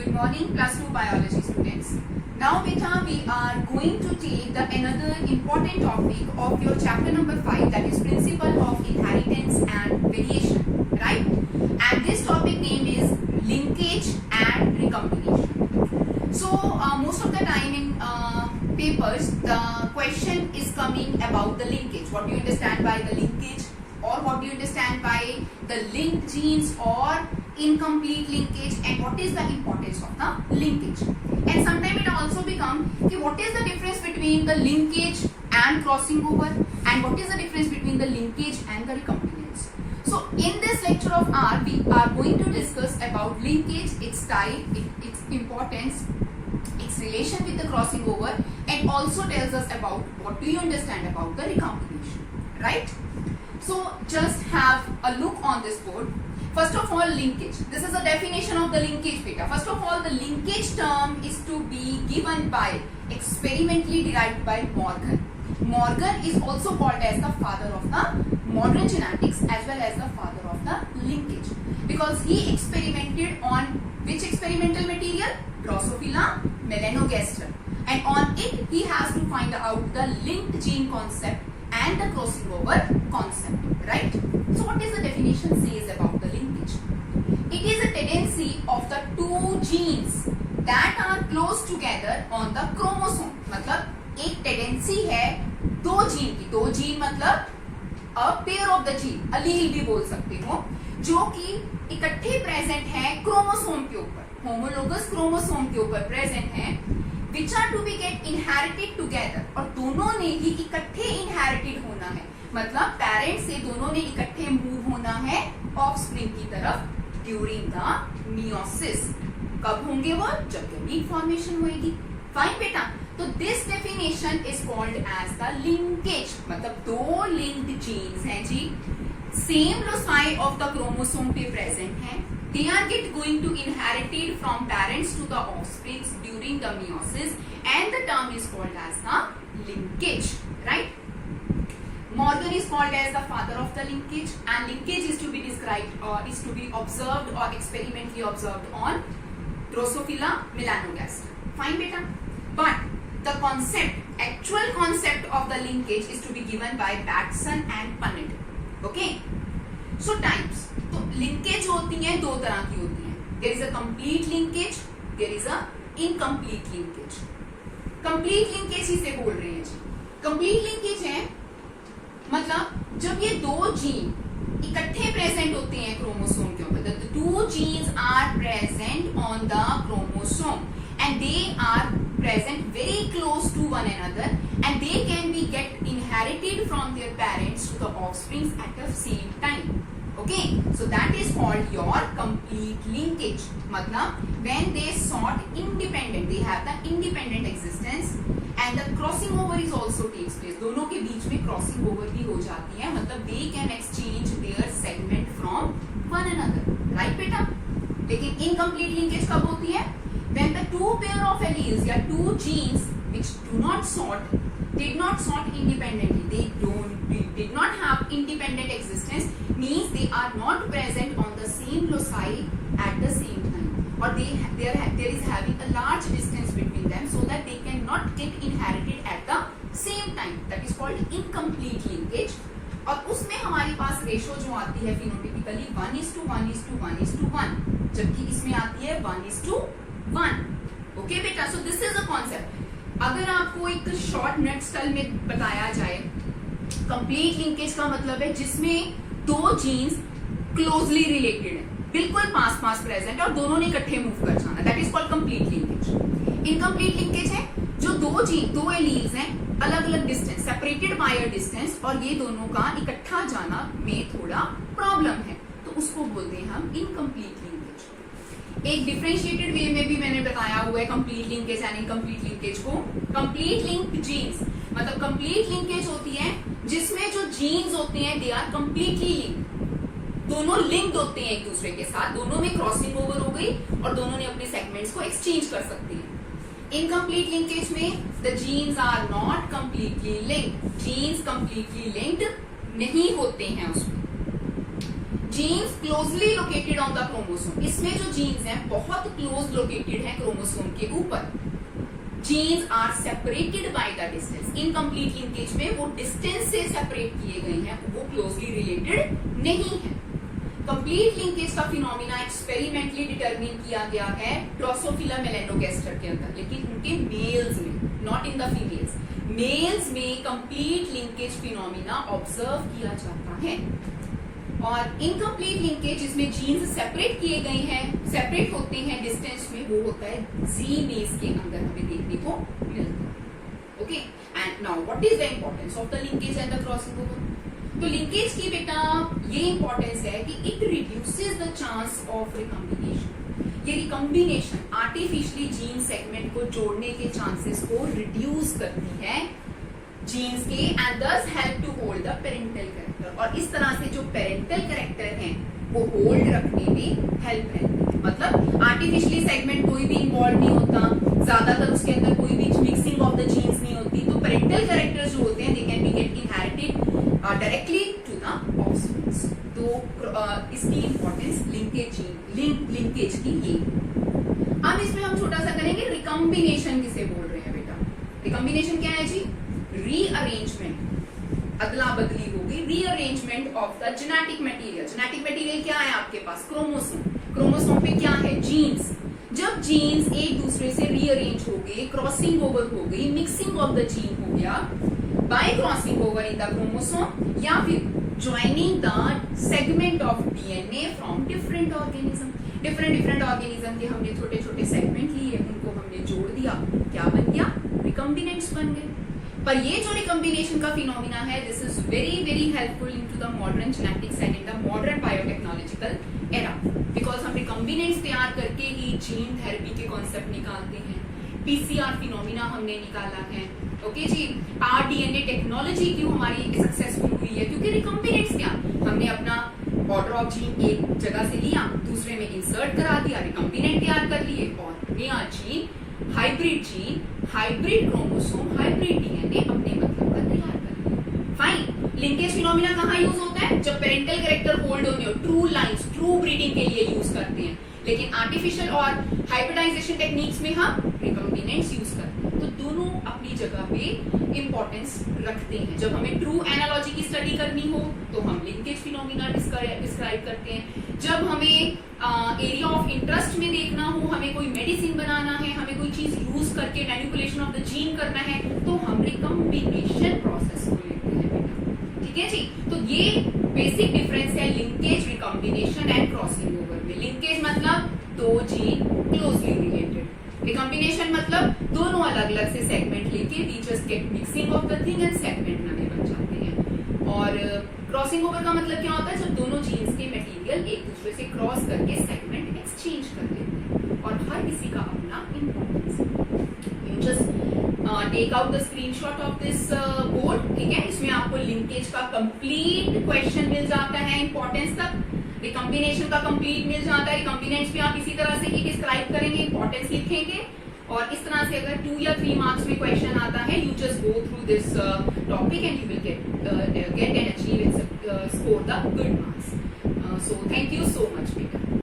Good morning, plus 2 biology students. Now beta, we are going to take the another important topic of your chapter number 5, that is principle of inheritance and variation, right? And this topic name is linkage and recombination. So most of the time in papers, the question is coming about the linkage. What do you understand by the linkage, or what do you understand by the linked genes or incomplete linkage, and what is the importance of the linkage? And sometimes it also become what is the difference between the linkage and crossing over, and what is the difference between the linkage and the recombinance. So in this lecture of R, we are going to discuss about linkage, its type, its importance, its relation with the crossing over, and also tells us about what do you understand about the recombination, right? So just have a look on this board. First of all, linkage. This is a definition of the linkage beta. First of all, the linkage term is to be given by, experimentally derived by Morgan. Morgan is also called as the father of the modern genetics as well as the father of the linkage, because he experimented on which experimental material? Drosophila melanogaster, and on it he has to find out the linked gene concept and the crossing over concept, right? So what is the definition says about the linkage? It is a tendency of the two genes that are close together on the chromosome. मतलब एक tendency है दो gene की, दो gene मतलब a pair of the gene, allele भी बोल सकते हो, जो कि इकट्ठे प्रेजेंट है क्रोमोसोम के ऊपर, होमोलोगस क्रोमोसोम के ऊपर प्रेजेंट है, which are to be get inherited together, और दोनों ने ही इकट्ठे inherited होना है, मतलब पेरेंट से दोनों ने इकट्ठे मूव होना है ऑफस्प्रिंग की तरफ ड्यूरिंग द मियोसिस. कब होंगे वो? जब गैमीट फॉर्मेशन होएगी. फाइन बेटा. तो this definition is called as the linkage. मतलब दो लिंक्ड जीन्स हैं जी, same loci of the chromosome पे प्रेजेंट हैं. They are going to inherited from parents to the offsprings during the meiosis, and the term is called as the linkage, right? Morgan is called as the father of the linkage, and linkage is to be described or is to be observed or experimentally observed on Drosophila melanogaster. Fine beta. But the concept, actual concept of the linkage is to be given by Batson and Punnett. Okay? So types. तो linkage होती है दो तरह की होती है. There is a complete linkage, there is a incomplete linkage. Complete linkage ही से बोल रहे हैं जी. कंप्लीट लिंकेज है मतलब जब ये दो जीन इकट्ठे प्रेजेंट होते हैं क्रोमोसोम के ऊपर, the two genes are present on the chromosome and they are present very close to one another, and they can be get inherited from their parents to the offsprings at the same time. Okay, so that is called your complete linkage. मतलब when they sort independent, they have the independent existence, and the crossing over is also takes place. दोनों के बीच में crossing over भी हो जाती है, मतलब they can exchange their segment from one another, right बेटा? लेकिन incomplete linkage कब होती है? When the two pair of alleles या two genes which do not sort, did not sort independently, they did not have independent existence, means they are not present on the same loci at the same time, or there is having a large distance between them, so that they cannot get inherited at the same time. That is called incomplete linkage. और उसमें हमारे पास ratio जो आती है phenotypically 1:1:1:1, जबकि इसमें आती है 1:1. ओके बेटा. So this is a concept. अगर आपको एक शॉर्ट नट स्टाइल में बताया जाए, कंप्लीट लिंकेज का मतलब है जिसमें दो जीन्स क्लोजली रिलेटेड है, बिल्कुल पास पास प्रेजेंट, और दोनों ने इकट्ठे मूव कर जाना. That is called complete linkage. Incomplete linkage है जो दो एलील्स हैं अलग अलग distance, separated by a distance, और ये दोनों का इकट्ठा जाना में थोड़ा प्रॉब्लम है, तो उसको बोलते हैं हम इनकम्प्लीट लिंकेज. एक डिफरेंशिएटेड वे में भी मैंने बताया हुआ है complete linkage and incomplete linkage को. कंप्लीट लिंक्ड जीन्स मतलब कंप्लीट लिंकेज होती है जिसमें जो जीन्स होते हैं दे आर कंप्लीटली लिंक्ड, दोनों लिंक्ड होते हैं एक दूसरे के साथ, दोनों में क्रॉसिंग ओवर हो गई और दोनों ने अपने सेगमेंट्स को एक्सचेंज कर सकते हैं. इनकम्प्लीट लिंकेज में the genes are not completely linked, genes completely linked नहीं होते हैं उसमें. Genes closely located on the chromosome, इसमें जो जीन्स हैं बहुत क्लोज लोकेटेड है क्रोमोसोम के ऊपर। Genes are separated by the distance, incomplete linkage में वो डिस्टेंस से सेपरेट किए गए हैं, वो क्लोजली रिलेटेड नहीं है। कंप्लीट लिंकेज का फिनोमिना एक्सपेरिमेंटली डिटरमिन किया गया है ड्रोसोफिला मेलेनोगास्टर के अंदर, लेकिन उनके मेल्स में, not in the females. Males में कंप्लीट लिंकेज फिनोमिना ऑब्जर्व किया जाता है। और इनकम्प्लीट लिंकेज जिसमें जीन्स सेपरेट किए गए हैं, सेपरेट होते हैं डिस्टेंस में, वो होता है जी मेस के अंदर हमें देखने को मिलता है। Okay, and now what is the importance of the linkage and the crossing over? तो लिंकेज की बेटा ये इंपॉर्टेंस है कि it reduces the chance of recombination. ये रिकम्बिनेशन आर्टिफिशियली जीन सेगमेंट को जोड़ने के चांसेस को रिड्यूस करती है जीन्स के, and this help to hold the parental character. और इस तरह से जो पेरेंटल कैरेक्टर हैं वो होल्ड रखने में हेल्प है। मतलब आर्टिफिशियली सेगमेंट कोई भी इन्वॉल्व नहीं होता, ज्यादातर उसके अंदर कोई भी मिक्सिंग ऑफ द जीन्स नहीं होती, तो पेरेंटल कैरेक्टर्स जो होते हैं they can be get inherited directly to the offsprings. तो इसकी इंपॉर्टेंस लिंकेज की ये। अब इसमें हम छोटा सा करेंगे रिकम्बिनेशन किसे बोल रहे हैं बेटा? रिकम्बिनेशन क्या है जी? रीअरेंजमेंट, अदला बदली हो गई, rearrangement of the genetic material. Genetic material क्या है आपके पास? क्रोमोसोम। क्रोमोसोम पे क्या है? जीन्स। जब जीन्स एक दूसरे से रीअरेंज हो गए, क्रॉसिंग ओवर हो गई, मिक्सिंग ऑफ द जीन हो गया bye crossing over in the chromosome, या फिर joining the segment of DNA from different organism. Different organism के हमने छोटे छोटे सेगमेंट लिए, उनको हमने जोड़ दिया, क्या बन गया? रिकम्बिनेंट्स बन गए। पर ये जो रिकम्बिनेशन का फिनोमिना है, this is very helpful into the modern genetics and in the modern biotechnological era, because हम रिकम्बिनेंट्स तैयार करके ही जीन थेरेपी के कॉन्सेप्ट निकालते हैं। पीसीआर फिनोमिना हमने निकाला है। ओके जी, आरडीएनए टेक्नोलॉजी क्यों हमारी सक्सेसफुल हुई है? क्योंकि रिकम्बिनेंट्स क्या, हमने अपना ऑर्डर ऑफ जीन एक जगह से लिया, दूसरे में इंसर्ट करा दिया, रिकम्बिनेंट तैयार कर लिए, और नया gene, hybrid chromosome, hybrid DNA अपने मतलब का तैयार कर लिया। फाइन। लिंकेज फिनोमिना कहाँ यूज होता है? जब पेरेंटल कैरेक्टर होल्ड होने हो, ट्रू लाइंस, ट्रू ब्रीडिंग के लिए यूज करते हैं। लेकिन आर्टिफिशियल और हाइब्रिडाइजेशन टेक्निक्स में हम रिकम्बिनेंट्स यूज करते हैं। तो दोनों अपनी जगह पे इंपॉर्टेंस रखते हैं। जब हमें ट्रू एनालॉजी की स्टडी करनी हो तो हम लिंकेज फिनोमिना डिस्क्राइब करते हैं। जब हमें एरिया ऑफ इंटरेस्ट में देखना हो, हमें कोई मेडिसिन बनाना है, हमें कोई चीज यूज करके मैनिपुलेशन ऑफ द जीन करना है, तो हम रिकम्बिनेशन प्रोसेस को लेते हैं बेटा। ठीक है जी, तो ये बेसिक डिफरेंस है linkage, recombination and crossing over में। लिंकेज मतलब दो जीन क्लोजली रिलेटेड, रिकम्बिनेशन मतलब दोनों अलग अलग से सेगमेंट लेके we just get mixing of the thing and segment नए बन जाते हैं। और क्रॉसिंग ओवर का मतलब क्या होता है? जब दोनों जीन्स के मटेरियल एक दूसरे से क्रॉस करके सेगमेंट एक्सचेंज कर लेते हैं, और हर किसी का अपना इंपॉर्टेंस है। You just take out the screenshot of this board, ठीक है? इसमें आपको लिंकेज का कंप्लीट क्वेश्चन मिल जाता है, इंपॉर्टेंस तक। रिकम्बिनेशन का कंप्लीट मिल जाता है, रिकम्बिनेंट्स भी आप इसी तरह से ही डिस्क्राइब करेंगे, इंपॉर्टेंस लिखेंगे, और इस तरह से अगर 2 या 3 मार्क्स में क्वेश्चन आता है, you just go through this topic and you will get and achieve and score the good marks. So thank you so much, Peter.